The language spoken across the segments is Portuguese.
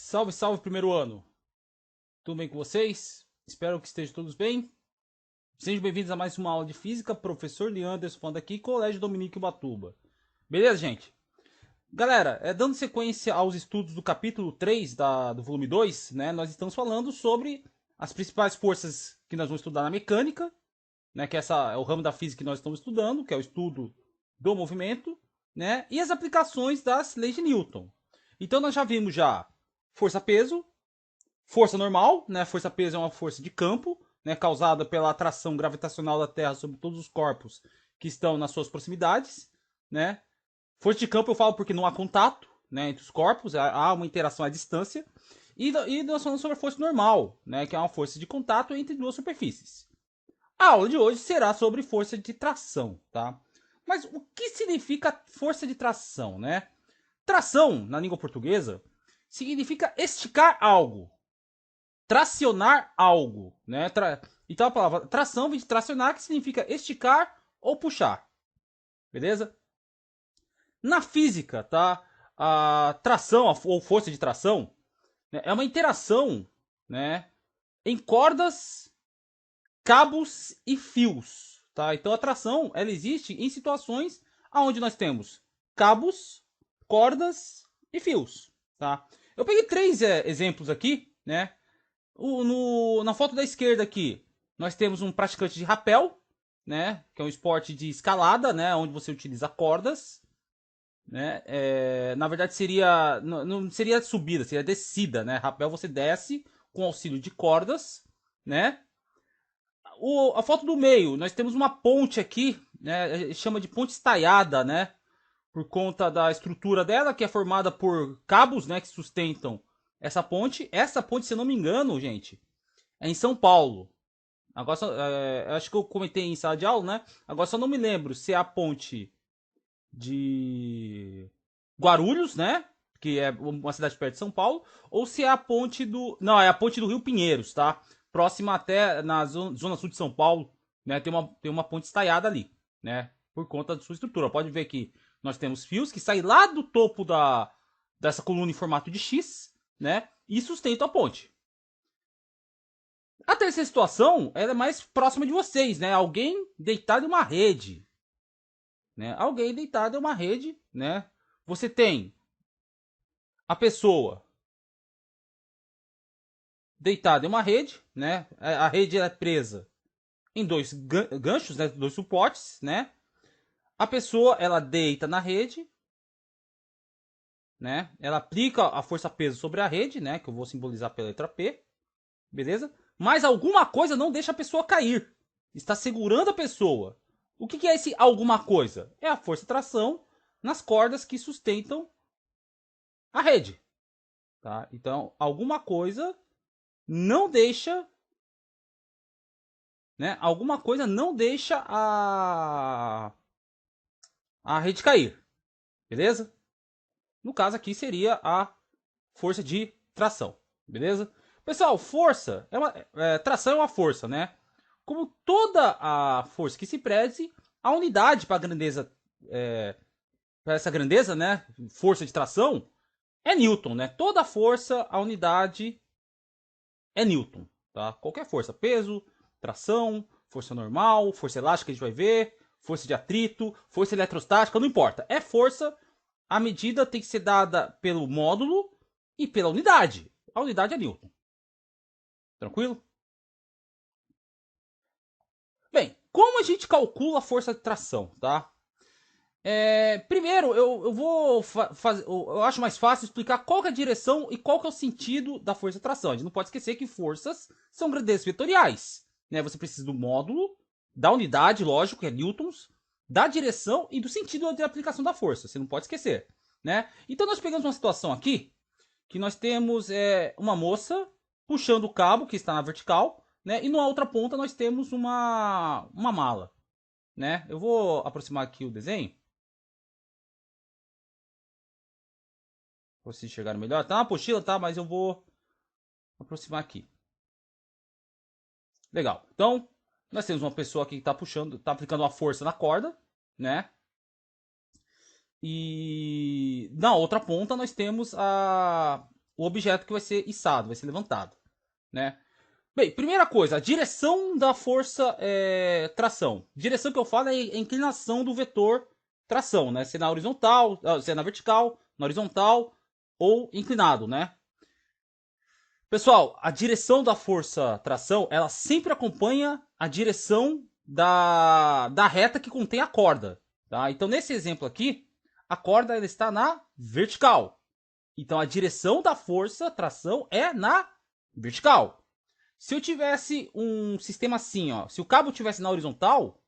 Salve, salve, primeiro ano. Tudo bem com vocês? Espero que estejam todos bem. Sejam bem-vindos a mais uma aula de física. Professor Leanderson falando aqui, Colégio Dominique Ubatuba. Beleza, gente? Galera, dando sequência aos estudos do capítulo 3 do volume 2, né, nós estamos falando sobre as principais forças que nós vamos estudar na mecânica, né, que essa é o ramo da física que nós estamos estudando, que é o estudo do movimento, né, e as aplicações das leis de Newton. Então nós já vimos força-peso, força normal, né? Força-peso é uma força de campo, né? Causada pela atração gravitacional da Terra sobre todos os corpos que estão nas suas proximidades, né? Força de campo eu falo porque não há contato, né, entre os corpos, há uma interação à distância. E nós falamos sobre a força normal, né? Que é uma força de contato entre duas superfícies. A aula de hoje será sobre força de tração, tá? Mas o que significa força de tração, né? Tração, na língua portuguesa, significa esticar algo, tracionar algo, né? Então a palavra tração vem de tracionar, que significa esticar ou puxar, beleza? Na física, tá? A tração ou força de tração, né, é uma interação, né, em cordas, cabos e fios, tá? Então a tração ela existe em situações onde nós temos cabos, cordas e fios, tá? Eu peguei três exemplos aqui, né? Na foto da esquerda aqui, nós temos um praticante de rapel, né? Que é um esporte de escalada, né? Onde você utiliza cordas, né? Na verdade seria não seria subida, seria descida, né? Rapel você desce com auxílio de cordas, né? A foto do meio, nós temos uma ponte aqui, né? Chama de ponte estaiada, né? Por conta da estrutura dela, que é formada por cabos, né? Que sustentam essa ponte. Essa ponte, se eu não me engano, gente, é em São Paulo. Agora, acho que eu comentei em sala de aula, né? Agora só não me lembro se é a ponte de Guarulhos, né? Que é uma cidade perto de São Paulo, ou se é a ponte do. Não, é a ponte do Rio Pinheiros, tá? Próxima até na zona sul de São Paulo, né? Tem uma ponte estaiada ali, né? Por conta da sua estrutura. Pode ver que nós temos fios que saem lá do topo dessa coluna em formato de X, né? E sustentam a ponte. A terceira situação ela é mais próxima de vocês, né? Alguém deitado em uma rede, né? Alguém deitado em uma rede, né? Você tem a pessoa deitada em uma rede, né? A rede é presa em dois ganchos, né? Dois suportes, né? A pessoa ela deita na rede, né? Ela aplica a força peso sobre a rede, né? Que eu vou simbolizar pela letra P, beleza? Mas alguma coisa não deixa a pessoa cair. Está segurando a pessoa. O que é esse alguma coisa? É a força de tração nas cordas que sustentam a rede. Tá? Então, alguma coisa não deixa, né? Alguma coisa não deixa a rede cair. Beleza? No caso aqui seria a força de tração. Beleza? Pessoal, força tração é uma força, né? Como toda a força que se preze, a unidade para a grandeza, para essa grandeza, né? Força de tração é Newton, né? Toda força, a unidade é Newton, tá? Qualquer força, peso, tração, força normal, força elástica a gente vai ver, força de atrito, força eletrostática, não importa. É força, a medida tem que ser dada pelo módulo e pela unidade. A unidade é Newton. Tranquilo? Bem, como a gente calcula a força de tração, tá? Primeiro, eu vou fazer. Eu acho mais fácil explicar qual que é a direção e qual que é o sentido da força de tração. A gente não pode esquecer que forças são grandezas vetoriais, né? Você precisa do módulo, da unidade, lógico, que é newtons, da direção e do sentido de aplicação da força. Você não pode esquecer, né? Então nós pegamos uma situação aqui que nós temos uma moça puxando o cabo que está na vertical, né? E na outra ponta nós temos uma mala, né? Eu vou aproximar aqui o desenho para vocês enxergarem melhor. Tá uma apostila, tá? Mas eu vou aproximar aqui. Legal. Então, nós temos uma pessoa aqui que está puxando, está aplicando uma força na corda, né? E na outra ponta nós temos o objeto que vai ser içado, vai ser levantado, né? Bem, primeira coisa, a direção da força tração. Direção que eu falo é a inclinação do vetor tração, né? Se é na horizontal, se é na vertical, na horizontal ou inclinado, né? Pessoal, a direção da força tração, ela sempre acompanha a direção da reta que contém a corda, tá? Então, nesse exemplo aqui, a corda ela está na vertical. Então, a direção da força tração é na vertical. Se eu tivesse um sistema assim, ó, se o cabo tivesse na horizontal,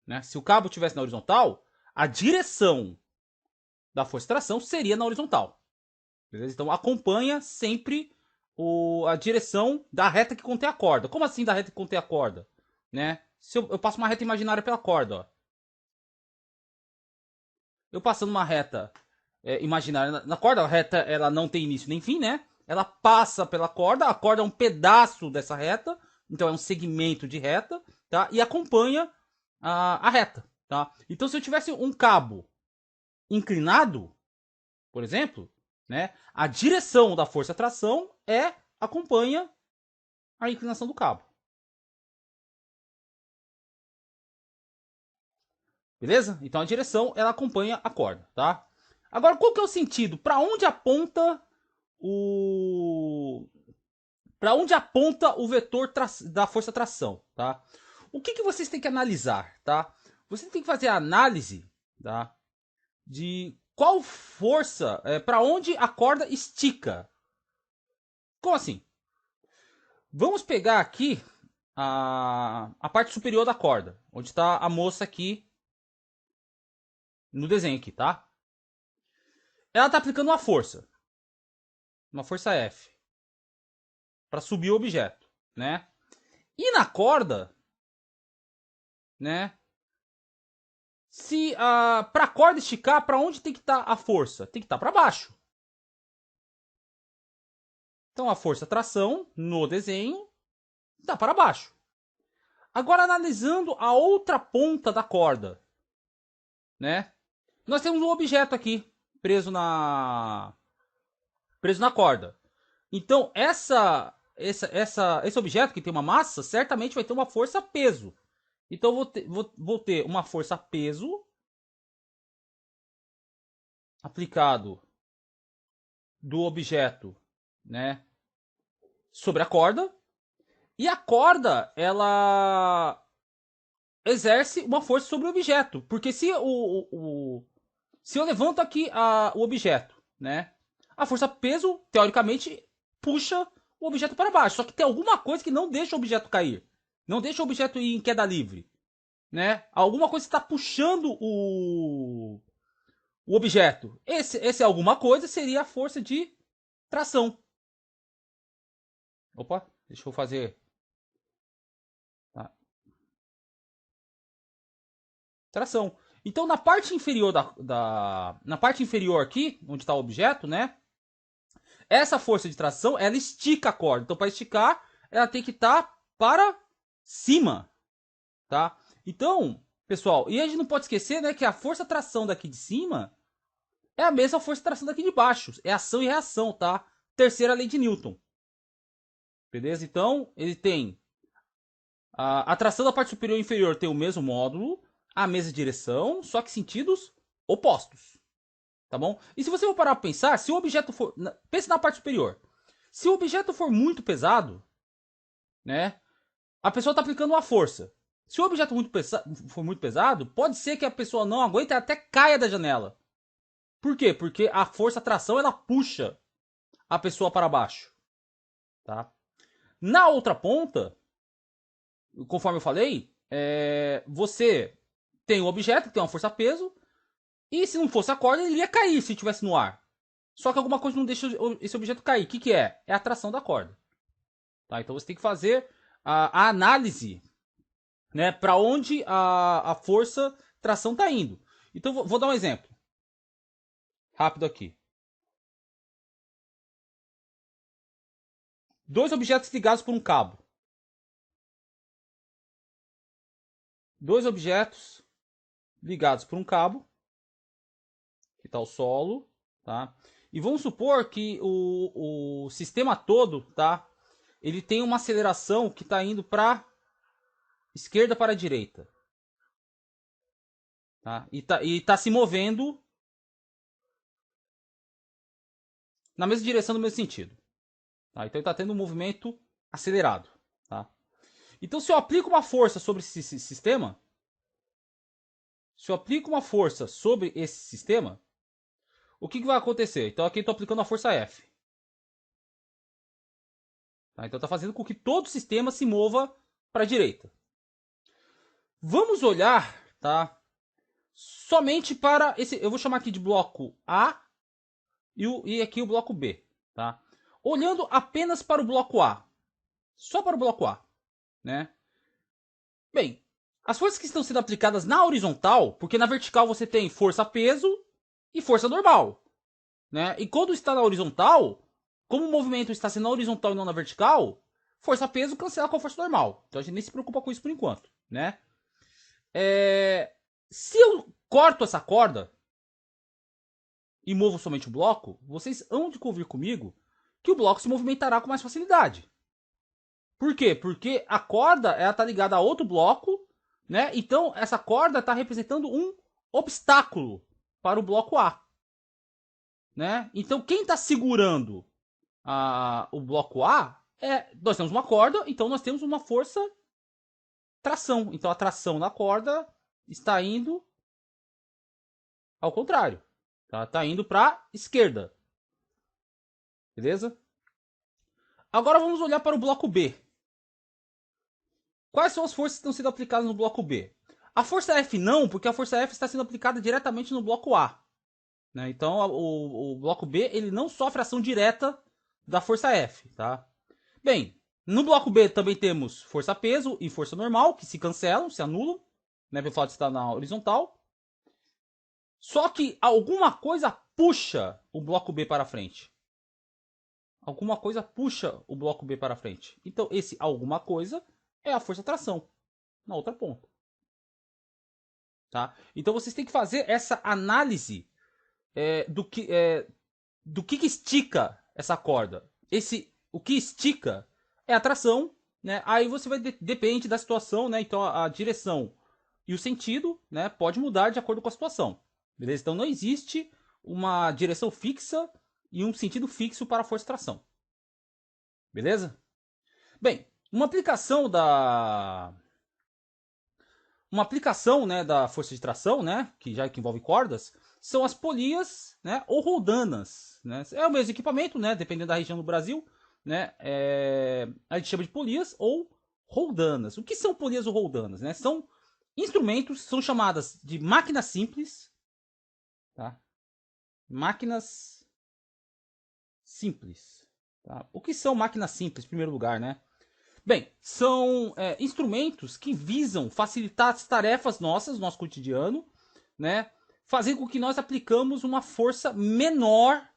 né? Se o cabo tivesse na horizontal, a direção da força tração seria na horizontal. Beleza? Então acompanha sempre a direção da reta que contém a corda. Como assim da reta que contém a corda? Né? Se eu passo uma reta imaginária pela corda, ó. Eu passando uma reta imaginária na corda, a reta ela não tem início nem fim, né? Ela passa pela corda, a corda é um pedaço dessa reta, então é um segmento de reta, tá? E acompanha a reta, tá? Então se eu tivesse um cabo inclinado, por exemplo, né? A direção da força tração acompanha a inclinação do cabo. Beleza? Então a direção ela acompanha a corda, tá? Agora qual que é o sentido? Para onde aponta o para onde aponta o vetor da força tração, tá? O que vocês têm que analisar, tá? Você tem que fazer a análise, tá? De qual força, para onde a corda estica. Como assim? Vamos pegar aqui a parte superior da corda, onde está a moça aqui no desenho aqui, tá? Ela está aplicando uma força F, para subir o objeto, né? E na corda, né? Se para a corda esticar, para onde tem que estar a força? Tem que estar para baixo. Então a força tração no desenho está para baixo. Agora analisando a outra ponta da corda, né? Nós temos um objeto aqui preso na corda. Então esse objeto que tem uma massa certamente vai ter uma força peso. Então vou ter uma força peso aplicado do objeto, né, sobre a corda, e a corda ela exerce uma força sobre o objeto, porque se eu levanto aqui o objeto, né, a força peso teoricamente puxa o objeto para baixo, só que tem alguma coisa que não deixa o objeto cair, não deixa o objeto ir em queda livre, né? Alguma coisa está puxando o objeto. Esse alguma coisa seria a força de tração. Opa, deixa eu fazer. Tá. Tração. Então na parte inferior na parte inferior aqui, onde está o objeto, né? Essa força de tração, ela estica a corda. Então para esticar, ela tem que estar para cima, tá? Então, pessoal, e a gente não pode esquecer, né, que a força tração daqui de cima é a mesma força tração daqui de baixo. É ação e reação, tá? Terceira lei de Newton. Beleza? Então, ele tem a tração da parte superior e inferior tem o mesmo módulo, a mesma direção, só que sentidos opostos. Tá bom? E se você for parar para pensar, se o objeto for. Pense na parte superior. Se o objeto for muito pesado, né? A pessoa está aplicando uma força. Se o objeto for muito pesado, pode ser que a pessoa não aguente e até caia da janela. Por quê? Porque a força tração ela puxa a pessoa para baixo. Tá? Na outra ponta, conforme eu falei, você tem um objeto que tem uma força-peso, e se não fosse a corda, ele ia cair se estivesse no ar. Só que alguma coisa não deixa esse objeto cair. O que é? É a tração da corda. Tá? Então você tem que fazer a análise, né, para onde a força tração está indo. Então vou dar um exemplo rápido aqui. Dois objetos ligados por um cabo. Dois objetos ligados por um cabo. Aqui está o solo, tá? E vamos supor que o sistema todo, tá? Ele tem uma aceleração que está indo para esquerda para a direita. Tá? E tá se movendo na mesma direção, no mesmo sentido. Tá? Então ele está tendo um movimento acelerado. Tá? Então se eu aplico uma força sobre esse sistema, o que vai acontecer? Então aqui eu estou aplicando a força F. Tá? Então está fazendo com que todo o sistema se mova para a direita. Vamos olhar, tá? Somente para esse, eu vou chamar aqui de bloco A e aqui o bloco B, tá? Olhando apenas para o bloco A, só para o bloco A, né? Bem, as forças que estão sendo aplicadas na horizontal, porque na vertical você tem força-peso e força normal, né? E quando está na horizontal, como o movimento está sendo na horizontal e não na vertical, força-peso cancela com a força normal. Então a gente nem se preocupa com isso por enquanto, né? Se eu corto essa corda e movo somente o bloco, vocês hão de convir comigo que o bloco se movimentará com mais facilidade. Por quê? Porque a corda está ligada a outro bloco, né? Então essa corda está representando um obstáculo para o bloco A, né? Então quem está segurando o bloco A nós temos uma corda, então nós temos uma força tração. Então a tração na corda está indo ao contrário. Tá indo para a esquerda. Beleza? Agora vamos olhar para o bloco B. Quais são as forças que estão sendo aplicadas no bloco B? A força F não, porque a força F está sendo aplicada diretamente no bloco A. Né? Então o bloco B ele não sofre ação direta da força F. Tá? Bem, no bloco B também temos força-peso e força normal, que se cancelam, se anulam, né, pelo fato de estar na horizontal. Só que alguma coisa puxa o bloco B para frente. Alguma coisa puxa o bloco B para frente. Então, esse alguma coisa é a força-tração na outra ponta. Tá? Então, vocês têm que fazer essa análise do que estica essa corda. O que estica é a tração. Né? Aí você vai depende da situação. Né? Então, a direção e o sentido, né, pode mudar de acordo com a situação. Beleza? Então, não existe uma direção fixa e um sentido fixo para a força de tração. Beleza? Bem, uma aplicação né, da força de tração, né, que envolve cordas, são as polias, né, ou roldanas. Né? É o mesmo equipamento, né, dependendo da região do Brasil. Né, a gente chama de polias ou roldanas. O que são polias ou roldanas? Né? São instrumentos, são chamadas de máquinas simples. Tá? Máquinas simples. Tá? O que são máquinas simples, em primeiro lugar, né? Bem, são instrumentos que visam facilitar as tarefas nossas, nosso cotidiano, né? Fazendo com que nós aplicamos uma força menor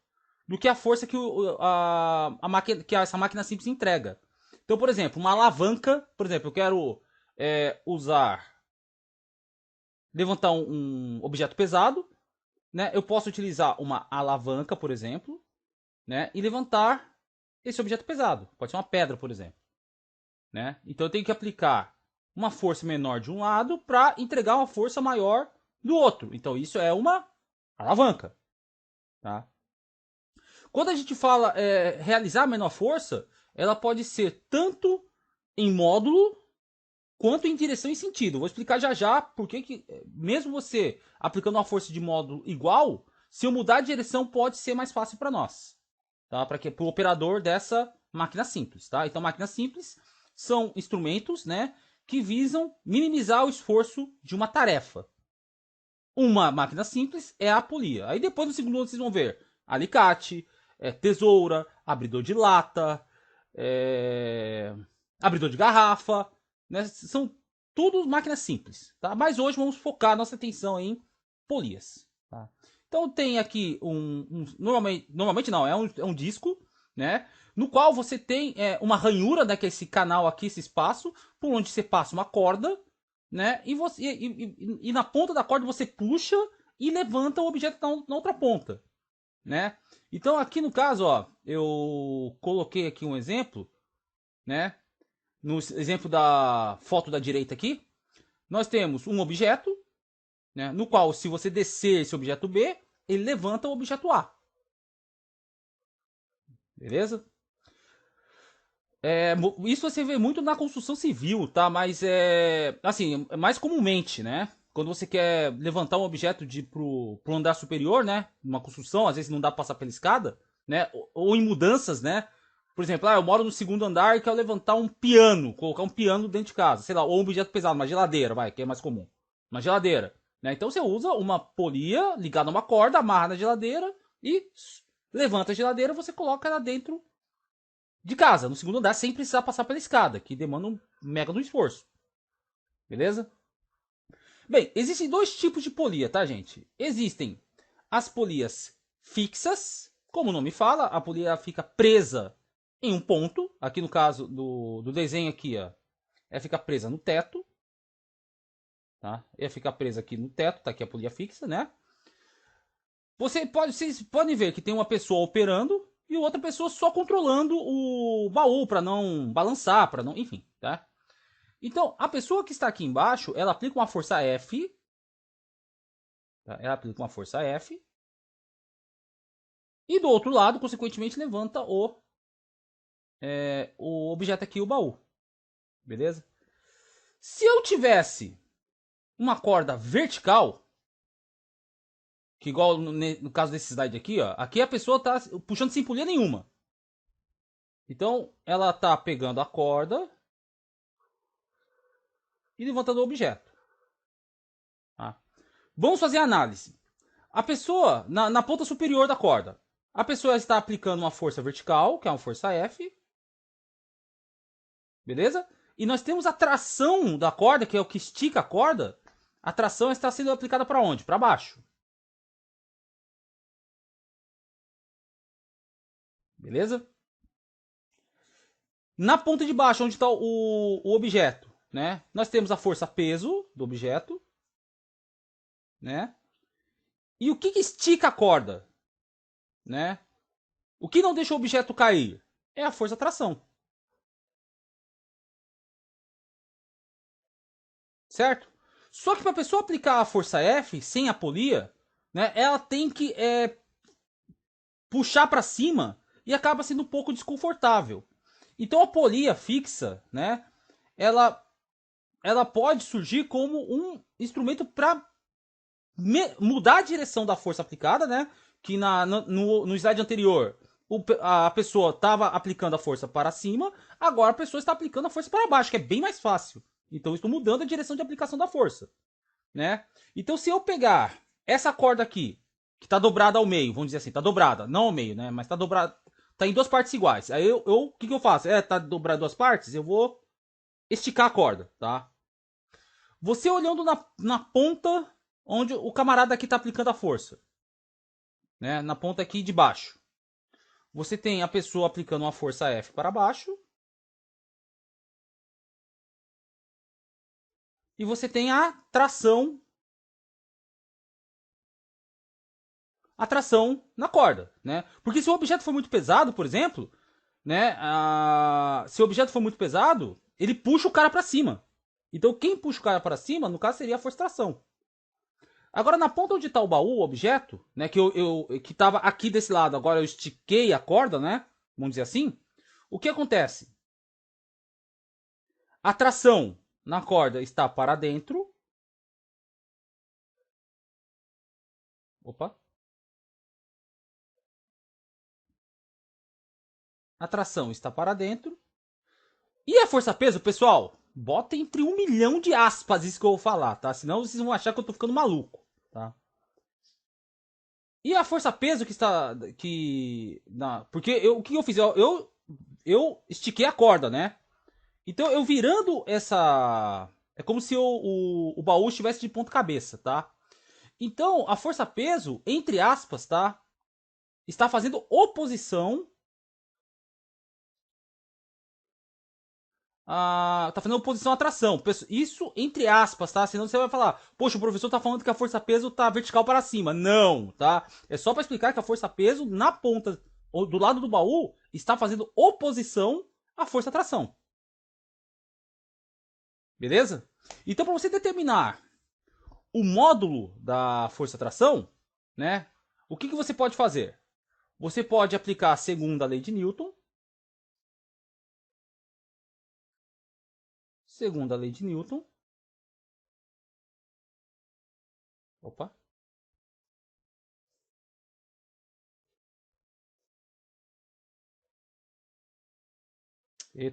do que a força que, que essa máquina simples entrega. Então, por exemplo, uma alavanca, por exemplo, eu quero levantar um objeto pesado, né? Eu posso utilizar uma alavanca, por exemplo, né? E levantar esse objeto pesado. Pode ser uma pedra, por exemplo. Né? Então eu tenho que aplicar uma força menor de um lado para entregar uma força maior do outro. Então isso é uma alavanca. Tá? Quando a gente fala realizar a menor força, ela pode ser tanto em módulo quanto em direção e sentido. Vou explicar já porque que, mesmo você aplicando uma força de módulo igual, se eu mudar de direção pode ser mais fácil para nós. Tá? Para o operador dessa máquina simples. Tá? Então máquinas simples são instrumentos, né, que visam minimizar o esforço de uma tarefa. Uma máquina simples é a polia. Aí depois no segundo vocês vão ver alicate, tesoura, abridor de lata, abridor de garrafa, né? São tudo máquinas simples. Tá? Mas hoje vamos focar nossa atenção em polias. Tá? Então tem aqui normalmente não, é um disco, né? No qual você tem uma ranhura, né, que é esse canal aqui, esse espaço, por onde você passa uma corda, né? E na ponta da corda você puxa e levanta o objeto na outra ponta, né? Então aqui no caso, ó, eu coloquei aqui um exemplo, né? No exemplo da foto da direita aqui, nós temos um objeto, né? No qual, se você descer esse objeto B, ele levanta o objeto A. Beleza? Isso você vê muito na construção civil, tá? Mas assim, mais comumente, né? Quando você quer levantar um objeto pro andar superior, né? Uma construção, às vezes não dá pra passar pela escada, né? Ou em mudanças, né? Por exemplo, eu moro no segundo andar e quero levantar um piano, colocar um piano dentro de casa, sei lá, ou um objeto pesado, uma geladeira, vai, que é mais comum. Uma geladeira, né? Então você usa uma polia ligada a uma corda, amarra na geladeira e levanta a geladeira, você coloca ela dentro de casa, no segundo andar, sem precisar passar pela escada, que demanda um mega do esforço. Beleza? Bem, existem dois tipos de polia, tá, gente? Existem as polias fixas, como o nome fala, a polia fica presa em um ponto. Aqui no caso do desenho aqui, ó, ela fica presa no teto. Tá? Ela fica presa aqui no teto, tá aqui a polia fixa, né? Vocês podem ver que tem uma pessoa operando e outra pessoa só controlando o baú para não balançar, para não, enfim, tá? Então, a pessoa que está aqui embaixo, ela aplica uma força F, tá? Ela aplica uma força F e do outro lado, consequentemente, levanta o objeto aqui, o baú, beleza? Se eu tivesse uma corda vertical, que igual no caso desse slide aqui, ó, aqui a pessoa tá puxando sem polia nenhuma. Então, ela tá pegando a corda e levantando o objeto. Tá? Vamos fazer a análise. A pessoa, na ponta superior da corda, a pessoa está aplicando uma força vertical, que é uma força F. Beleza? E nós temos a tração da corda, que é o que estica a corda. A tração está sendo aplicada para onde? Para baixo. Beleza? Na ponta de baixo, onde está o objeto, né? Nós temos a força peso do objeto, né? E o que estica a corda, né? O que não deixa o objeto cair é a força tração. Certo? Só que para a pessoa aplicar a força F sem a polia, né, ela tem que puxar para cima e acaba sendo um pouco desconfortável. Então a polia fixa, né, ela, ela pode surgir como um instrumento para mudar a direção da força aplicada, né? Que no slide anterior a pessoa estava aplicando a força para cima, agora a pessoa está aplicando a força para baixo, que é bem mais fácil. Então estou mudando a direção de aplicação da força, né? Então se eu pegar essa corda aqui, que está dobrada ao meio, vamos dizer assim, está dobrada, não ao meio, né? Mas está dobrada, tá em duas partes iguais. Aí o que eu faço? Tá dobrada em duas partes, eu vou esticar a corda, tá? Você olhando na ponta onde o camarada aqui está aplicando a força, né? Na ponta aqui de baixo. Você tem a pessoa aplicando uma força F para baixo. E você tem a tração na corda, né? Porque se o objeto for muito pesado, por exemplo, né? Se o objeto for muito pesado, ele puxa o cara para cima. Então quem puxa o cara para cima, no caso, seria a força tração. Agora na ponta onde está o baú, o objeto, né? Que estava aqui desse lado, agora eu estiquei a corda, né? Vamos dizer assim. O que acontece? A tração na corda está para dentro. Opa. A tração está para dentro. E a força-peso, pessoal, bota entre 1 milhão de aspas isso que eu vou falar, tá? Senão vocês vão achar que eu tô ficando maluco, tá? E a força-peso que está... porque o que eu fiz? Eu estiquei a corda, né? Então eu virando essa... É como se o baú estivesse de ponta cabeça, tá? Então a força-peso, entre aspas, tá? Está fazendo oposição tá fazendo oposição à tração. Isso entre aspas, tá? Senão você vai falar, poxa, o professor tá falando que a força-peso tá vertical para cima. Não, tá? É só para explicar que a força-peso na ponta, ou do lado do baú, está fazendo oposição à força-tração. Beleza? Então, para você determinar o módulo da força-tração, né? O que você pode fazer? Você pode aplicar a segunda lei de Newton. Segunda lei de Newton. Opa.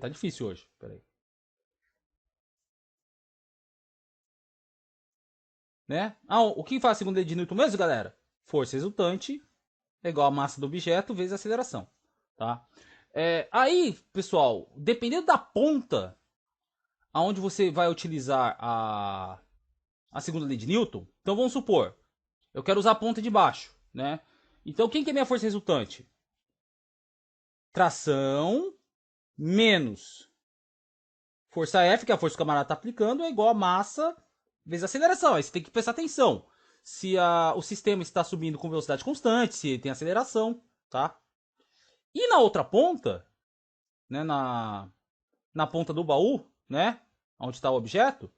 Tá difícil hoje. Peraí. Né? O que faz a segunda lei de Newton mesmo, galera? Força resultante é igual a massa do objeto vezes a aceleração. Tá? Aí, pessoal, dependendo da ponta aonde você vai utilizar a segunda lei de Newton, então vamos supor, eu quero usar a ponta de baixo, né? Então quem que é minha força resultante? Tração menos força F, que é a força que o camarada está aplicando, é igual a massa vezes a aceleração. Aí você tem que prestar atenção se o sistema está subindo com velocidade constante, se tem aceleração, tá? E na outra ponta, né, na ponta do baú, né, onde está o objeto,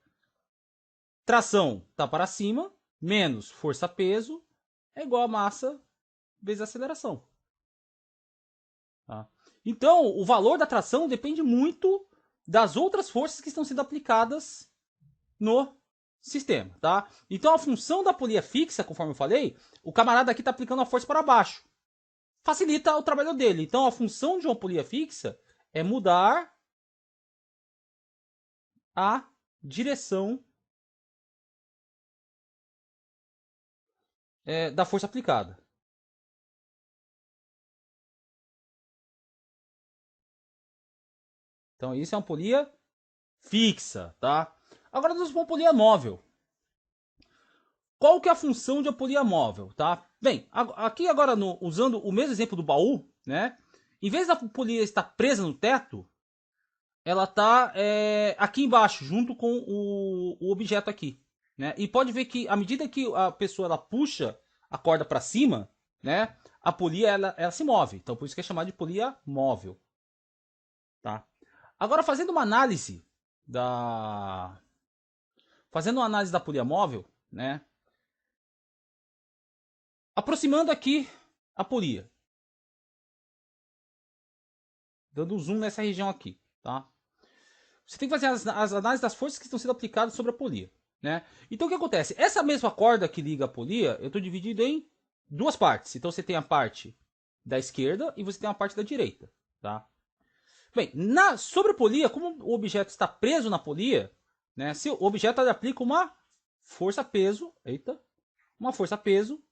tração está para cima, menos força-peso é igual a massa vezes a aceleração. Tá? Então, o valor da tração depende muito das outras forças que estão sendo aplicadas no sistema, tá? Então, a função da polia fixa, conforme eu falei, o camarada aqui está aplicando a força para baixo. Facilita o trabalho dele. Então, a função de uma polia fixa é mudar a direção da força aplicada. Então, isso é uma polia fixa, tá? Agora, nós vamos para uma polia móvel. Qual que é a função de uma polia móvel, tá? Bem, aqui agora, usando o mesmo exemplo do baú, né? Em vez da polia estar presa no teto, ela está aqui embaixo, junto com o objeto aqui, né? E pode ver que à medida que a pessoa ela puxa a corda para cima, né? A polia ela se move. Então por isso que é chamado de polia móvel, tá? Agora fazendo uma análise da polia móvel, né? Aproximando aqui a polia, dando zoom nessa região aqui, tá? Você tem que fazer as análises das forças que estão sendo aplicadas sobre a polia, né? Então o que acontece? Essa mesma corda que liga a polia, eu estou dividido em duas partes. Então você tem a parte da esquerda e você tem a parte da direita, tá? Bem, sobre a polia, como o objeto está preso na polia, né? Se o objeto aplica uma força-peso, uma força-peso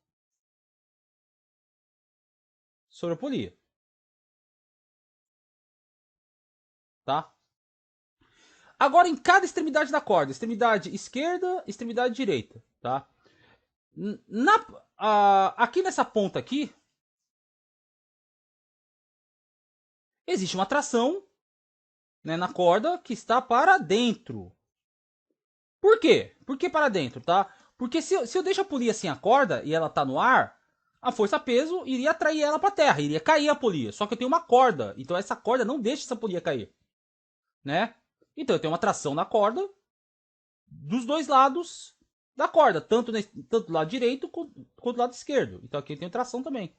sobre a polia, tá? Agora em cada extremidade da corda, extremidade esquerda, extremidade direita, tá? Aqui nessa ponta aqui, existe uma tração, né, na corda que está para dentro. Por quê? Por que para dentro, tá? Porque se eu deixo a polia sem a corda e ela está no ar, a força-peso iria atrair ela para a terra, iria cair a polia. Só que eu tenho uma corda, então essa corda não deixa essa polia cair, né? Então eu tenho uma tração na corda dos dois lados da corda, tanto do lado direito quanto do lado esquerdo. Então aqui eu tenho tração também.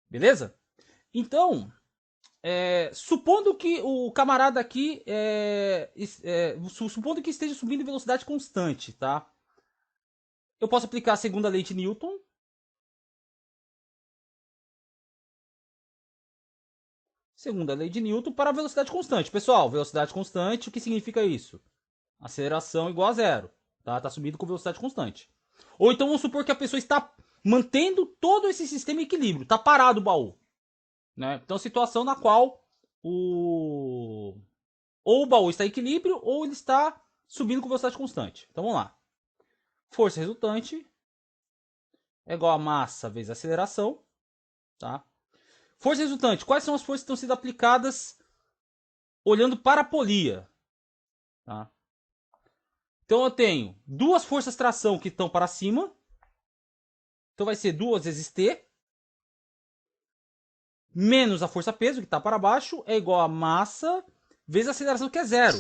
Beleza? Então, supondo que o camarada aqui, supondo que esteja subindo em velocidade constante, tá? Eu posso aplicar a segunda lei de Newton. Segunda lei de Newton para a velocidade constante. Pessoal, velocidade constante, o que significa isso? Aceleração igual a zero. Tá subindo com velocidade constante. Ou então vamos supor que a pessoa está mantendo todo esse sistema em equilíbrio. Está parado o baú. Né? Então, situação na qual ou o baú está em equilíbrio ou ele está subindo com velocidade constante. Então vamos lá. Força resultante é igual a massa vezes a aceleração. Tá? Força resultante. Quais são as forças que estão sendo aplicadas olhando para a polia? Tá? Então eu tenho duas forças tração que estão para cima. Então vai ser 2 vezes T. Menos a força peso, que está para baixo, é igual a massa vezes a aceleração, que é zero.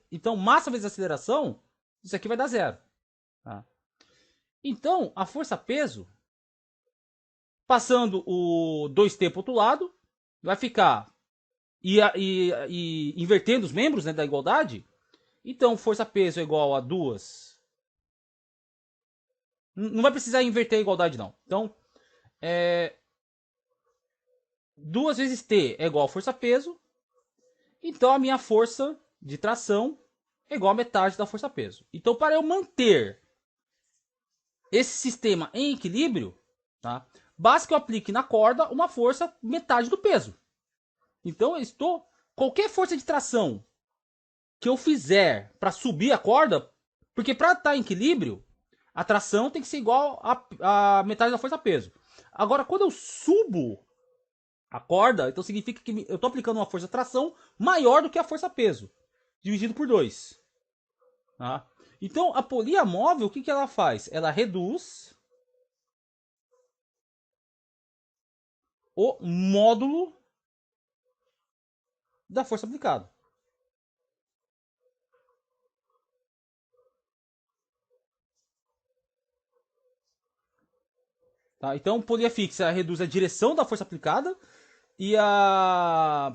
Então massa vezes aceleração, isso aqui vai dar zero. Tá? Então, a força peso, passando o 2T para o outro lado, vai ficar e invertendo os membros, né, da igualdade. Então, força peso é igual a 2. Não vai precisar inverter a igualdade, não. Então, 2 vezes T é igual a força peso. Então, a minha força de tração é igual a metade da força peso. Então, para eu manter esse sistema em equilíbrio, tá? Basta que eu aplique na corda uma força metade do peso. Então, qualquer força de tração que eu fizer para subir a corda, porque para estar em equilíbrio, a tração tem que ser igual a metade da força peso. Agora, quando eu subo a corda, então significa que eu estou aplicando uma força tração maior do que a força peso, dividido por 2. Tá? Então, a polia móvel, o que ela faz? Ela reduz o módulo da força aplicada. Tá? Então, polia fixa reduz a direção da força aplicada e a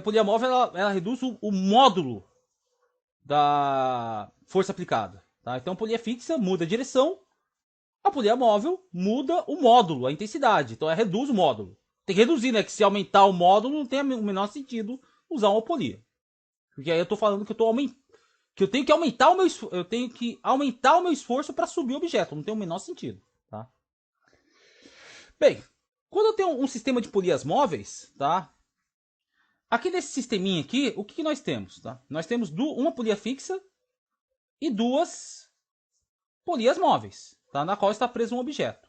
polia móvel ela reduz o módulo da força aplicada. Tá? Então, polia fixa muda a direção, a polia móvel muda o módulo, a intensidade. Então, ela reduz o módulo. Tem que reduzir, né? Que se aumentar o módulo, não tem o menor sentido usar uma polia. Porque aí eu estou falando que eu tenho que aumentar o meu esforço para subir o objeto. Não tem o menor sentido. Tá? Bem, quando eu tenho um sistema de polias móveis, tá? Aqui nesse sisteminha aqui, o que nós temos? Tá? Nós temos uma polia fixa e 2 polias móveis, tá? Na qual está preso um objeto.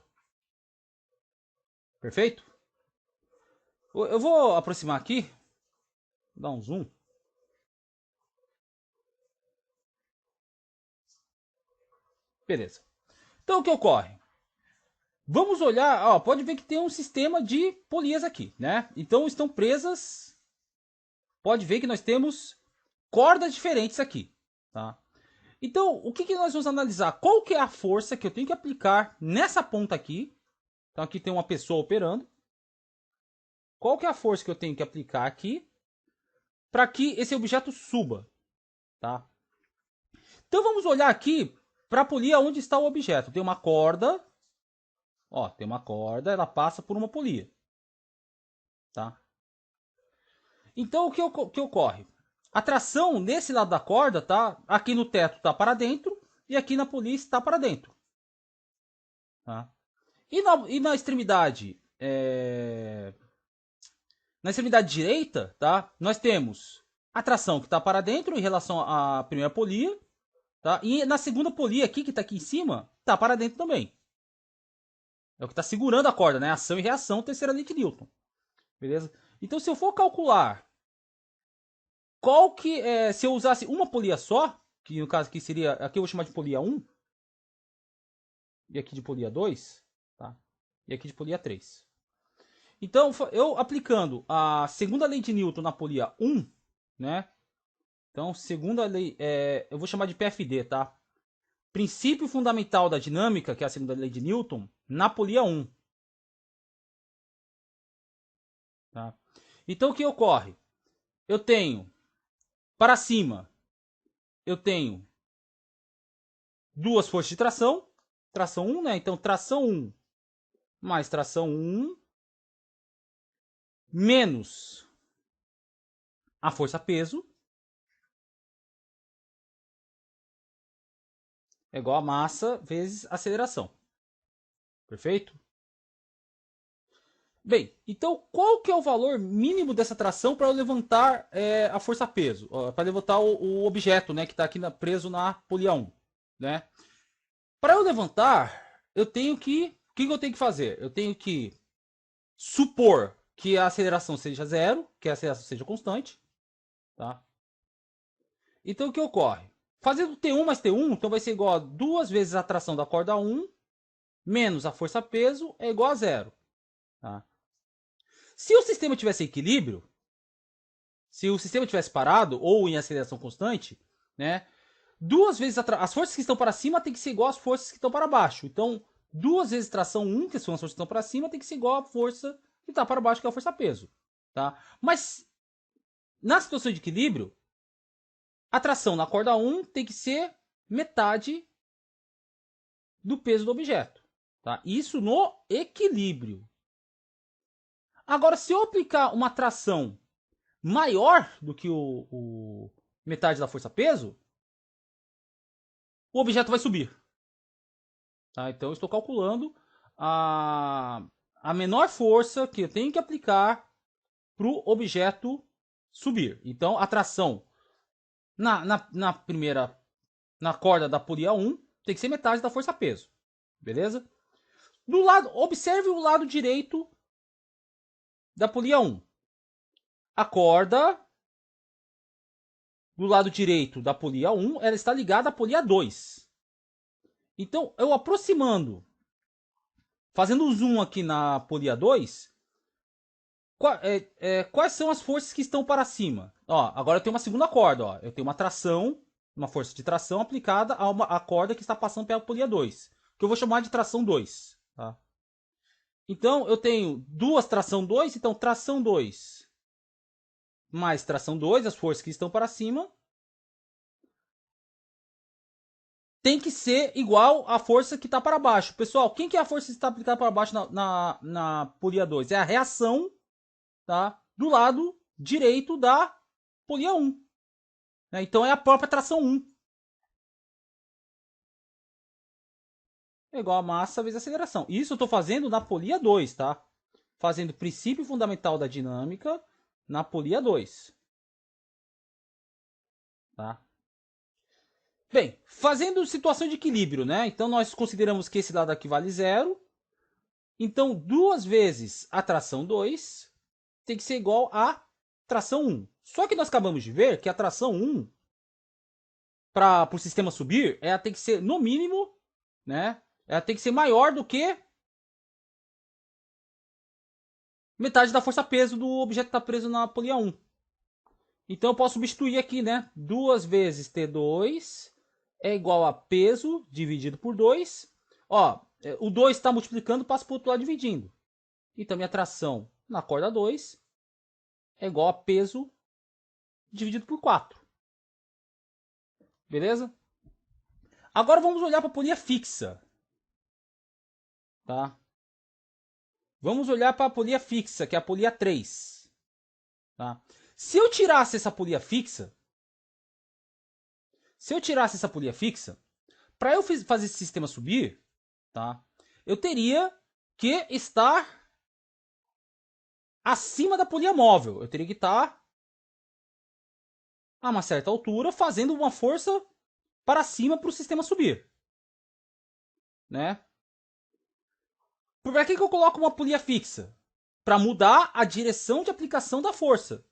Perfeito? Eu vou aproximar aqui, dar um zoom. Beleza. Então o que ocorre? Vamos olhar, ó, pode ver que tem um sistema de polias aqui, né? Então estão presas. Pode ver que nós temos cordas diferentes aqui, tá? Então, o que nós vamos analisar? Qual que é a força que eu tenho que aplicar nessa ponta aqui? Então, aqui tem uma pessoa operando. Qual que é a força que eu tenho que aplicar aqui para que esse objeto suba, tá? Então, vamos olhar aqui para polir onde está o objeto. Tem uma corda, ó, tem uma corda, ela passa por uma polia, tá? Então, o que ocorre? A tração nesse lado da corda, tá? Aqui no teto está para dentro e aqui na polia está para dentro. Tá? E na extremidade, na extremidade direita, tá? Nós temos a tração que está para dentro em relação à primeira polia, tá? E na segunda polia aqui, que está aqui em cima, está para dentro também. É o que está segurando a corda, né? Ação e reação, terceira lei de Newton. Beleza? Então, se eu for calcular qual que é, se eu usasse uma polia só, que no caso aqui seria, aqui eu vou chamar de polia 1, e aqui de polia 2, tá? E aqui de polia 3. Então, eu aplicando a segunda lei de Newton na polia 1, né? Então, segunda lei, eu vou chamar de PFD, tá? Princípio fundamental da dinâmica, que é a segunda lei de Newton, na polia 1. Tá? Então, o que ocorre? Eu tenho, para cima, eu tenho duas forças de tração. Tração 1, né? Então, tração 1 mais tração 1 menos a força peso é igual a massa vezes aceleração. Perfeito? Bem, então qual que é o valor mínimo dessa tração para eu levantar a força-peso? Para levantar o objeto, né, que está aqui preso na polia 1. Né? Para eu levantar, eu tenho que... O que eu tenho que fazer? Eu tenho que supor que a aceleração seja zero, que a aceleração seja constante, tá? Então o que ocorre? Fazendo T1 mais T1, então vai ser igual a 2 vezes a tração da corda 1 menos a força-peso é igual a zero. Tá? Se o sistema tivesse equilíbrio, se o sistema tivesse parado ou em aceleração constante, né? 2 vezes as forças que estão para cima tem que ser igual às forças que estão para baixo. Então, 2 vezes tração 1, que são as forças que estão para cima, tem que ser igual à força que está para baixo, que é a força-peso. Tá? Mas, na situação de equilíbrio, a tração na corda 1 tem que ser metade do peso do objeto. Tá? Isso no equilíbrio. Agora, se eu aplicar uma tração maior do que o metade da força-peso, o objeto vai subir. Tá? Então, eu estou calculando a menor força que eu tenho que aplicar para o objeto subir. Então, a tração na primeira, na corda da polia 1, tem que ser metade da força-peso. Beleza? Do lado, observe o lado direito da polia 1. A corda do lado direito da polia 1, ela está ligada à polia 2. Então, eu aproximando, fazendo um zoom aqui na polia 2, quais são as forças que estão para cima? Ó, agora eu tenho uma segunda corda. Ó. Eu tenho uma tração, uma força de tração aplicada a corda que está passando pela polia 2, que eu vou chamar de tração 2. Tá? Então, eu tenho duas tração 2, então tração 2 mais tração 2, as forças que estão para cima, tem que ser igual à força que está para baixo. Pessoal, quem que é a força que está aplicada para baixo na polia 2? É a reação, tá, do lado direito da polia 1. Então é a própria tração 1. É igual a massa vezes a aceleração. Isso eu estou fazendo na polia 2, tá? Fazendo o princípio fundamental da dinâmica na polia 2. Tá? Bem, fazendo situação de equilíbrio, né? Então nós consideramos que esse lado aqui vale zero. Então 2 vezes a tração 2 tem que ser igual a tração 1. Só que nós acabamos de ver que a tração 1, para o sistema subir, ela tem que ser, no mínimo, né? Ela tem que ser maior do que metade da força-peso do objeto que está preso na polia 1. Então eu posso substituir aqui, né? 2 vezes T2 é igual a peso dividido por 2. Ó, o 2 está multiplicando, passa para o outro lado dividindo. Então minha tração na corda 2 é igual a peso dividido por 4. Beleza? Agora vamos olhar para a polia fixa. Tá? Vamos olhar para a polia fixa, que é a polia 3. Tá? Se eu tirasse essa polia fixa, para eu fazer esse sistema subir, tá? Eu teria que estar acima da polia móvel. Eu teria que estar a uma certa altura fazendo uma força para cima para o sistema subir. Né? Para que eu coloco uma polia fixa? Para mudar a direção de aplicação da força.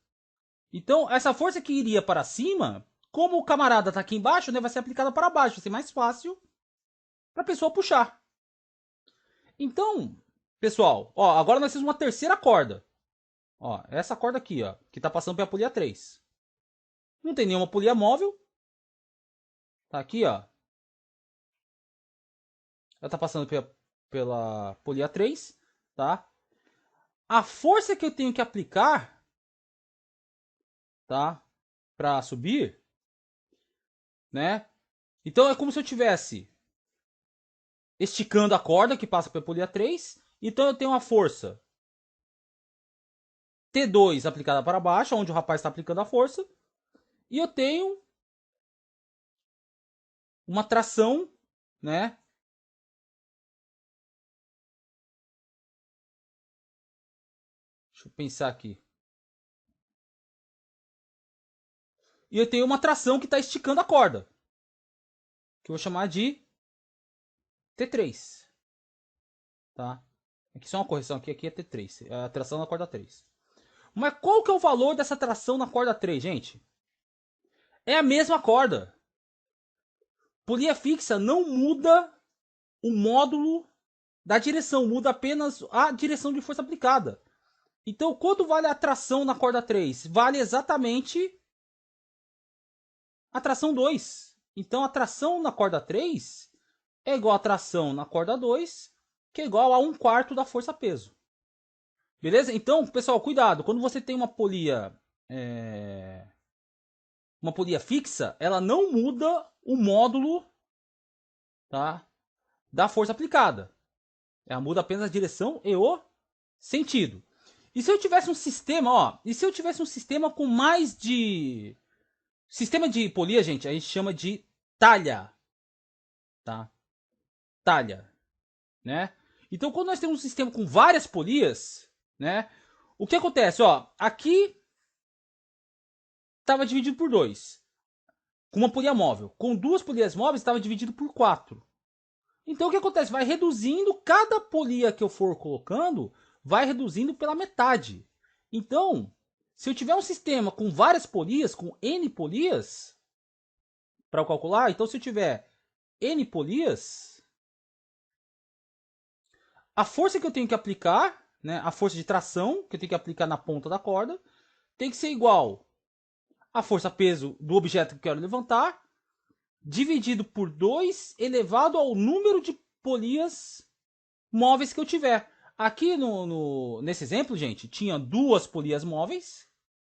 Então, essa força que iria para cima, como o camarada está aqui embaixo, né, vai ser aplicada para baixo. Vai ser mais fácil para a pessoa puxar. Então, pessoal, ó, agora nós temos uma terceira corda. Ó, essa corda aqui, ó, que está passando pela polia 3. Não tem nenhuma polia móvel. Tá aqui, ó. Ela está passando pela polia 3, tá? A força que eu tenho que aplicar, tá, para subir, né? Então é como se eu tivesse esticando a corda que passa pela polia 3. Então eu tenho uma força T2 aplicada para baixo, onde o rapaz está aplicando a força. E eu tenho uma tração, né? Deixa eu pensar aqui. E eu tenho uma tração que está esticando a corda. Que eu vou chamar de T3. Tá? Aqui só uma correção, aqui é T3, é a tração na corda 3. Mas qual que é o valor dessa tração na corda 3, gente? É a mesma corda. Polia fixa não muda o módulo da direção, muda apenas a direção de força aplicada. Então, quanto vale a tração na corda 3? Vale exatamente a tração 2. Então, a tração na corda 3 é igual a tração na corda 2, que é igual a 1/4 da força-peso. Beleza? Então, pessoal, cuidado. Quando você tem uma polia fixa, ela não muda o módulo, tá, da força aplicada. Ela muda apenas a direção e o sentido. E se eu tivesse um sistema, ó, e se eu tivesse um sistema com mais de... Sistema de polia, gente, a gente chama de talha, tá? Talha, né? Então, quando nós temos um sistema com várias polias, né? O que acontece, ó, aqui estava dividido por 2, com uma polia móvel. Com 2 polias móveis, estava dividido por 4. Então, o que acontece? Vai reduzindo, cada polia que eu for colocando, vai reduzindo pela metade. Então, se eu tiver um sistema com várias polias, com N polias, para eu calcular, então se eu tiver N polias, a força que eu tenho que aplicar, né, a força de tração que eu tenho que aplicar na ponta da corda, tem que ser igual à força-peso do objeto que eu quero levantar, dividido por 2 elevado ao número de polias móveis que eu tiver. Aqui nesse exemplo, gente, tinha 2 polias móveis,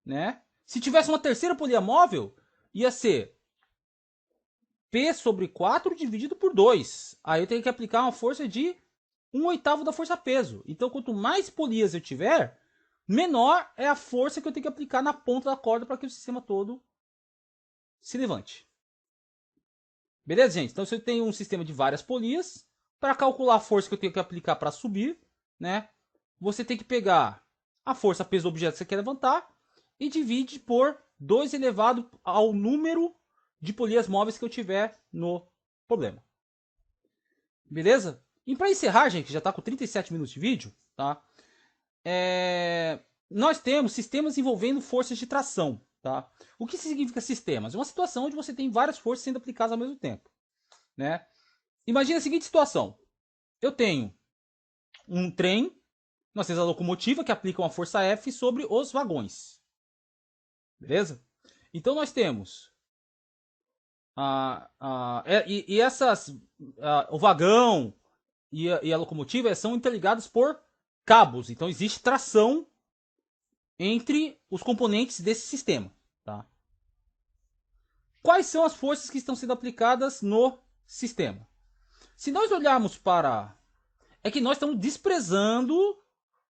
né? Se tivesse uma terceira polia móvel, ia ser P sobre 4 dividido por 2. Aí eu tenho que aplicar uma força de 1/8 da força-peso. Então, quanto mais polias eu tiver, menor é a força que eu tenho que aplicar na ponta da corda para que o sistema todo se levante. Beleza, gente? Então, se eu tenho um sistema de várias polias, para calcular a força que eu tenho que aplicar para subir, né? Você tem que pegar a força peso do objeto que você quer levantar e divide por 2 elevado ao número de polias móveis que eu tiver no problema. Beleza? E para encerrar, gente, já está com 37 minutos de vídeo, tá? Nós temos sistemas envolvendo forças de tração, tá? O que significa sistemas? É uma situação onde você tem várias forças sendo aplicadas ao mesmo tempo, né? Imagina a seguinte situação. Eu tenho um trem, nós temos a locomotiva que aplica uma força F sobre os vagões. Beleza? Então nós temos o vagão e a locomotiva são interligados por cabos. Então existe tração entre os componentes desse sistema. Tá? Quais são as forças que estão sendo aplicadas no sistema? Se nós olharmos para... É que nós estamos desprezando...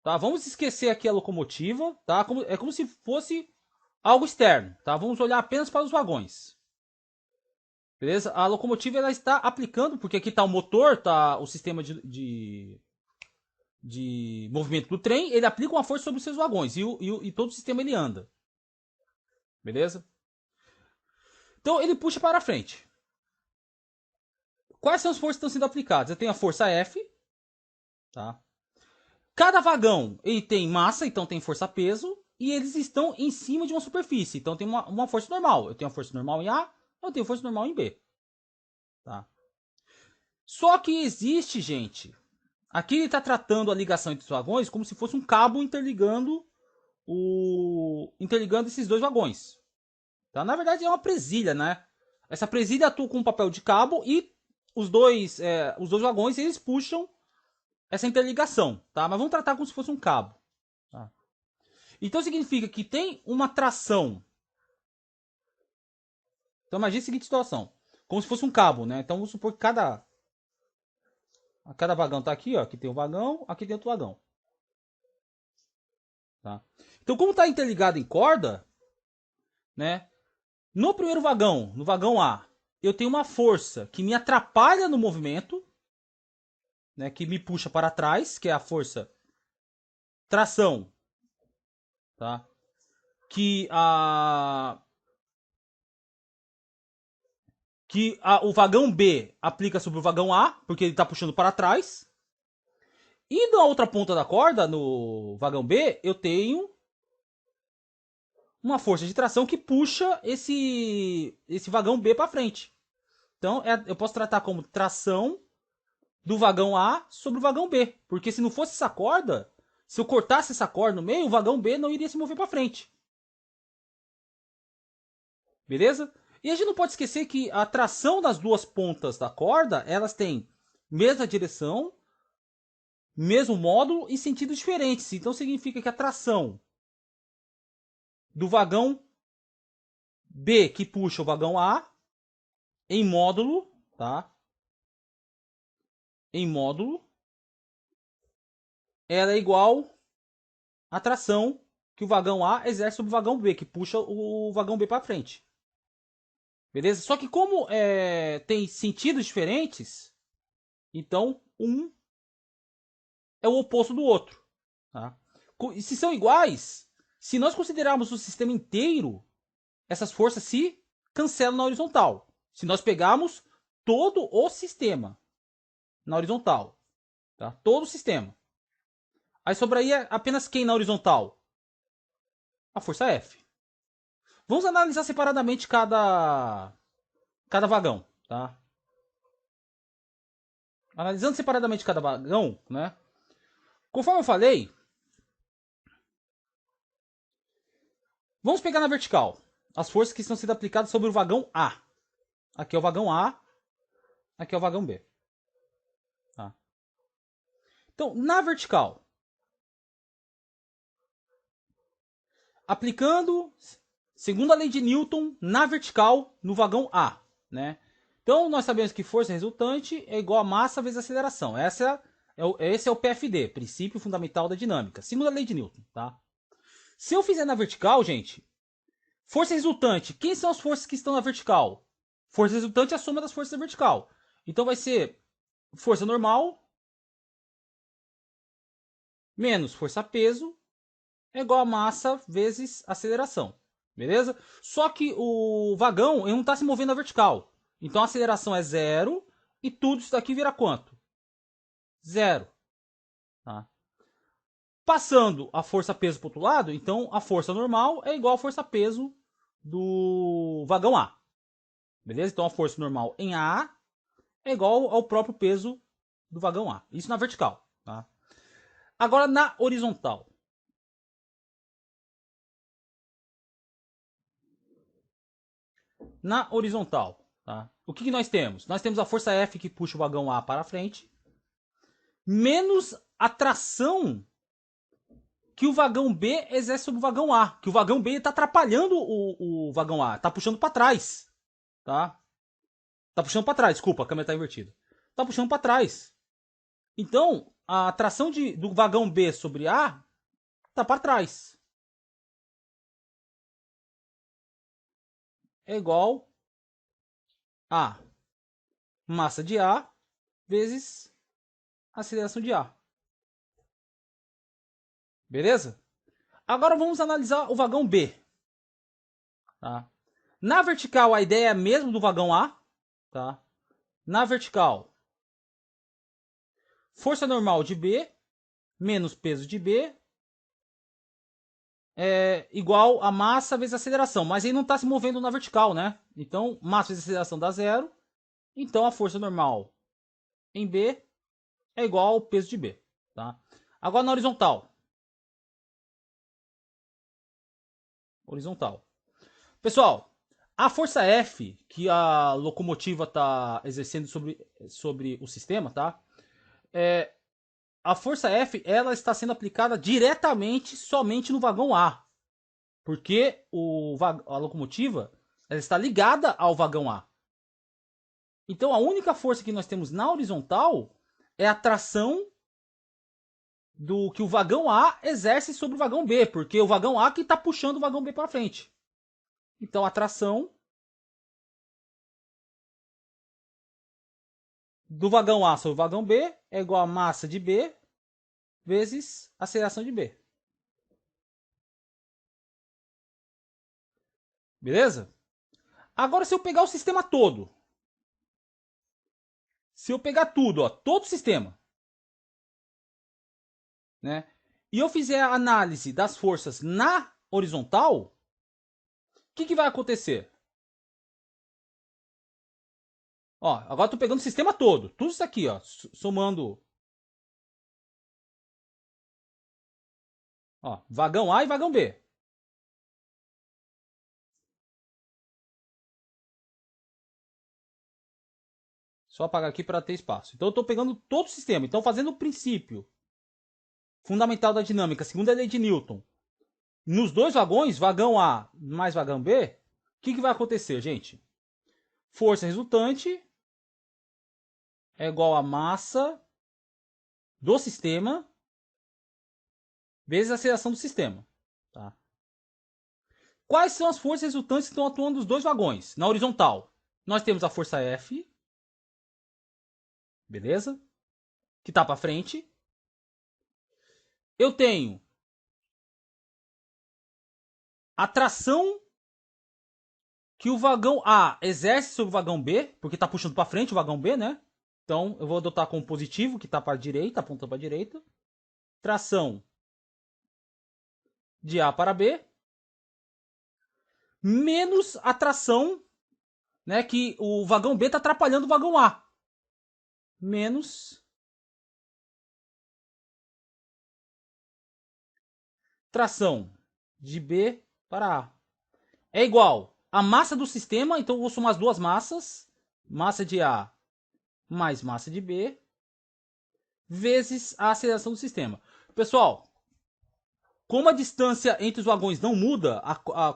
Tá? Vamos esquecer aqui a locomotiva. Tá? É como se fosse algo externo. Tá? Vamos olhar apenas para os vagões. Beleza? A locomotiva ela está aplicando, porque aqui está o motor, está o sistema de movimento do trem, ele aplica uma força sobre os seus vagões e todo o sistema ele anda. Beleza? Então ele puxa para frente. Quais são as forças que estão sendo aplicadas? Eu tenho a força F. Tá? Cada vagão ele tem massa, então tem força-peso. E eles estão em cima de uma superfície. Então tem uma força normal. Eu tenho a força normal em A, eu tenho força normal em B. Tá? Só que existe, gente... Aqui ele está tratando a ligação entre os vagões como se fosse um cabo interligando esses 2 vagões. Tá? Na verdade é uma presilha, né? Essa presilha atua com um papel de cabo e os dois vagões eles puxam essa interligação. Tá? Mas vamos tratar como se fosse um cabo. Tá? Então significa que tem uma tração. Então imagine a seguinte situação. Como se fosse um cabo, né? Então vamos supor que cada vagão tá aqui, ó. Aqui tem um vagão, aqui tem outro vagão. Tá? Então, como está interligado em corda, né? No primeiro vagão, no vagão A, eu tenho uma força que me atrapalha no movimento, né? Que me puxa para trás, que é a força tração, tá? O vagão B aplica sobre o vagão A, porque ele está puxando para trás. E na outra ponta da corda, no vagão B, eu tenho uma força de tração que puxa esse vagão B para frente. Então, eu posso tratar como tração do vagão A sobre o vagão B. Porque se não fosse essa corda, se eu cortasse essa corda no meio, o vagão B não iria se mover para frente. Beleza? E a gente não pode esquecer que a tração das duas pontas da corda, elas têm mesma direção, mesmo módulo e sentidos diferentes. Então significa que a tração do vagão B que puxa o vagão A em módulo, tá? Em módulo, ela é igual à tração que o vagão A exerce sobre o vagão B, que puxa o vagão B para frente. Beleza? Só que como tem sentidos diferentes, então um é o oposto do outro. Tá? E se são iguais, se nós considerarmos o sistema inteiro, essas forças se cancelam na horizontal. Se nós pegarmos todo o sistema na horizontal, tá? Todo o sistema. Aí sobraria apenas quem na horizontal? A força F. Vamos analisar separadamente cada vagão, tá? Analisando separadamente cada vagão, né? Conforme eu falei, vamos pegar na vertical as forças que estão sendo aplicadas sobre o vagão A. Aqui é o vagão A, aqui é o vagão B. Tá? Então, na vertical, aplicando, segundo a lei de Newton, na vertical, no vagão A. Né? Então, nós sabemos que força resultante é igual a massa vezes aceleração. Esse é o PFD, princípio fundamental da dinâmica, segundo a lei de Newton. Tá? Se eu fizer na vertical, gente, força resultante, quem são as forças que estão na vertical? Força resultante é a soma das forças da vertical. Então vai ser força normal menos força peso é igual a massa vezes aceleração. Beleza? Só que o vagão ele não está se movendo na vertical. Então a aceleração é zero e tudo isso daqui vira quanto? Zero. Tá? Passando a força peso para o outro lado, então a força normal é igual à força peso do vagão A. Beleza? Então a força normal em A é igual ao próprio peso do vagão A. Isso na vertical. Tá? Agora na horizontal. Na horizontal, tá? O que nós temos? Nós temos a força F que puxa o vagão A para frente, menos a tração que o vagão B exerce sobre o vagão A. Que o vagão B está atrapalhando o vagão A, está puxando para trás. Tá? Tá puxando para trás, desculpa, a câmera está invertida. Tá puxando para trás. Então, a tração do vagão B sobre A tá para trás. É igual a massa de A vezes a aceleração de A. Beleza? Agora vamos analisar o vagão B. Tá? Na vertical, a ideia é a mesma do vagão A. Tá? Na vertical, força normal de B menos peso de B é igual a massa vezes aceleração. Mas ele não está se movendo na vertical, né? Então, massa vezes aceleração dá zero. Então, a força normal em B é igual ao peso de B. Tá? Agora, na horizontal. Horizontal. Pessoal, a força F que a locomotiva está exercendo sobre o sistema, tá? A força F ela está sendo aplicada diretamente somente no vagão A. Porque a locomotiva ela está ligada ao vagão A. Então a única força que nós temos na horizontal é a tração do que o vagão A exerce sobre o vagão B, porque o vagão A que está puxando o vagão B para frente. Então a tração do vagão A sobre o vagão B é igual a massa de B vezes a aceleração de B. Beleza? Agora se eu pegar o sistema todo, se eu pegar tudo, ó, todo o sistema, né, e eu fizer a análise das forças na horizontal, o que vai acontecer? Ó, agora eu tô pegando o sistema todo. Tudo isso aqui, ó, somando. Ó, vagão A e vagão B. Só apagar aqui para ter espaço. Então eu estou pegando todo o sistema. Então fazendo o princípio fundamental da dinâmica, segundo a lei de Newton, nos dois vagões, vagão A mais vagão B, o que vai acontecer, gente? Força resultante é igual a massa do sistema vezes a aceleração do sistema. Tá? Quais são as forças resultantes que estão atuando nos dois vagões? Na horizontal, nós temos a força F, beleza? Que está para frente. Eu tenho a tração que o vagão A exerce sobre o vagão B, porque está puxando para frente o vagão B, né? Então eu vou adotar como positivo, que está para a direita, apontando para a direita. Tração de A para B, menos a tração, né, que o vagão B está atrapalhando o vagão A. Menos tração de B para A. É igual a massa do sistema, então eu vou somar as duas massas, massa de A mais massa de B, vezes a aceleração do sistema. Pessoal, como a distância entre os vagões não muda,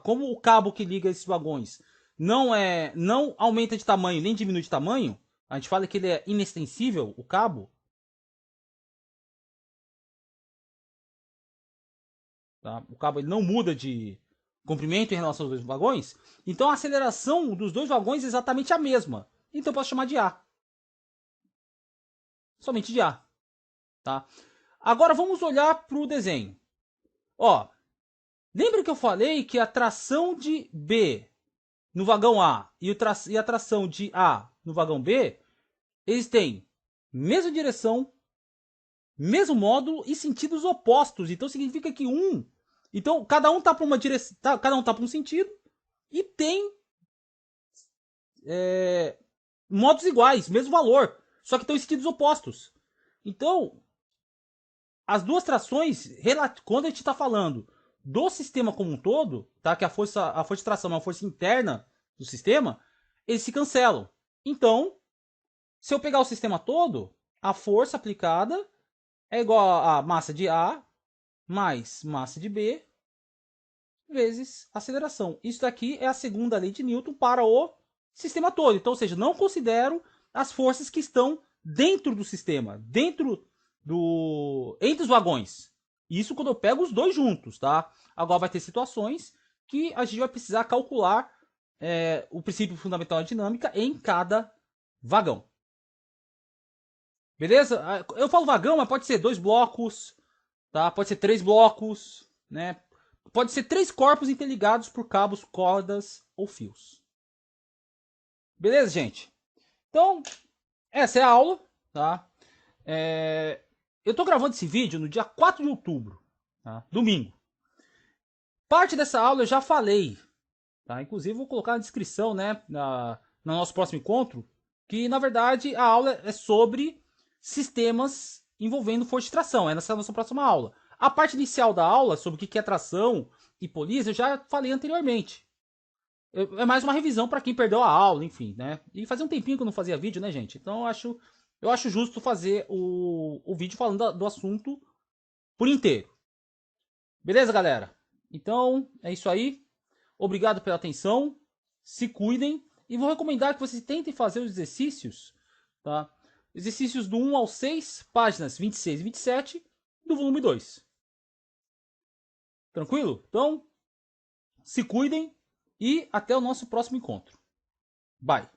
como o cabo que liga esses vagões não aumenta de tamanho nem diminui de tamanho, a gente fala que ele é inextensível, o cabo. Tá? O cabo ele não muda de comprimento em relação aos dois vagões. Então a aceleração dos dois vagões é exatamente a mesma. Então eu posso chamar de A. Somente de A. Tá? Agora vamos olhar para o desenho. Ó, lembra que eu falei que a tração de B no vagão A e a tração de A no vagão B, eles têm mesma direção, mesmo módulo e sentidos opostos. Então significa que então cada um tá para uma direção, cada um tá para um sentido e tem modos iguais, mesmo valor, só que estão em sentidos opostos. Então as duas trações, quando a gente está falando do sistema como um todo, tá? Que a força de tração é uma força interna do sistema, eles se cancelam. Então, se eu pegar o sistema todo, a força aplicada é igual a massa de A mais massa de B vezes aceleração. Isso daqui é a segunda lei de Newton para o sistema todo. Então, ou seja, não considero as forças que estão dentro do sistema, entre os vagões. Isso quando eu pego os dois juntos, tá? Agora vai ter situações que a gente vai precisar calcular o princípio fundamental da dinâmica em cada vagão. Beleza? Eu falo vagão, mas pode ser 2 blocos, tá? Pode ser 3 blocos, né? Pode ser 3 corpos interligados por cabos, cordas ou fios. Beleza, gente? Então, essa é a aula, tá? Eu tô gravando esse vídeo no dia 4 de outubro, tá? Domingo. Parte dessa aula eu já falei, tá? Inclusive vou colocar na descrição, né, no nosso próximo encontro, que na verdade a aula é sobre sistemas envolvendo força de tração, é nessa nossa próxima aula. A parte inicial da aula, sobre o que é tração e polias, eu já falei anteriormente. É mais uma revisão para quem perdeu a aula, enfim, né? E fazia um tempinho que eu não fazia vídeo, né, gente? Então eu acho justo fazer o vídeo falando do assunto por inteiro. Beleza, galera? Então, é isso aí. Obrigado pela atenção. Se cuidem. E vou recomendar que vocês tentem fazer os exercícios, tá? Exercícios do 1 ao 6, páginas 26 e 27 do volume 2. Tranquilo? Então, se cuidem e até o nosso próximo encontro. Bye!